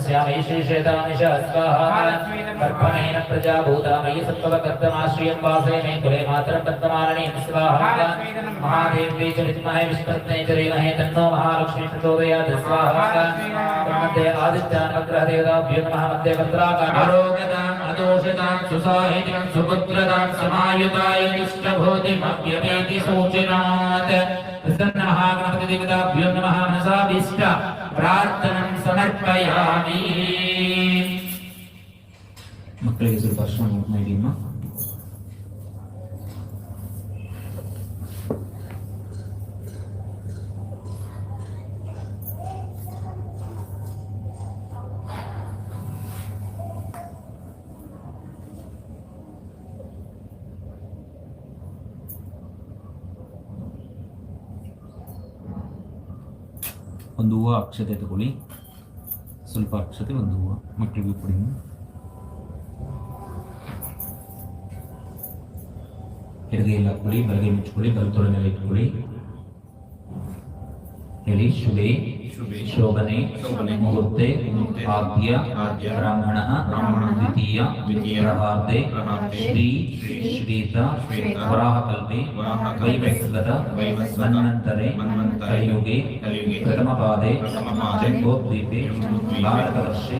स्यामि श्रीशेतानिश स्वाहा कर्पणेन प्रजा भूतामयि सत्त्वकर्तमाश्रियं वासे मे कुले मातरं पद्ममालिनीं स्वाहा महादेव्यै च विद्महे विष्णुपत्न्यै च धीमहि तन्नो महालक्ष्मी प्रचोदयात् स्वाहा मध्ये आदित्यानुग्रहदेवताभ्यो नमः मध्ये भद्राकामां आरोग्यताम् अदोषितां सुसाहितिं सुपुत्रतां समायुताय इष्टभूतिमव्यपेति सूचिनात् प्रसन्नमहागणपतिदेवताभ्यो नमः मनसाभीष्ट प्रार्थनां समर्पयामि मಕ್ಕಳಿಗೆ ಸ್ವಲ್ಪ ಅರ್ಶನ ಮಾಡಿಮ್ಮ ಒಂದು ಹೂವು ಅಕ್ಷತೆ ತಗೊಳ್ಳಿ ಸ್ವಲ್ಪ ಅಕ್ಷತೆ ಒಂದು ಹೂವು ಮಕ್ಕಳಿಗೆ ಕೊಡಿ ಎಡಗೈಯಲ್ಲಿ ಹಾಕೊಳ್ಳಿ ಬಲಗೈ ಮುಚ್ಚಿಕೊಳ್ಳಿ ಬಲತೋಳ ಮೇಲೆ ಇಟ್ಕೊಳ್ಳಿ ಹೇಳಿ ಶುಭೆ ಶೋಭನೆ ಮುಹೂರ್ತೆ ಆದ್ಯ ಬ್ರಾಹ್ಮಣ ದ್ವಿತೀಯ ಪ್ರಭಾತೆ ಶ್ರೀ ಶ್ರೀತ ವರಾಹಕಲ್ಪೆ ವೈವಸ್ವತ ಮನ್ವಂತರೆ ಕಲಿಯುಗೆ ಪ್ರಥಮ ಪಾದೆ ಜಂಬೋದ್ವೀಪೆ ಭಾರತವರ್ಷೆ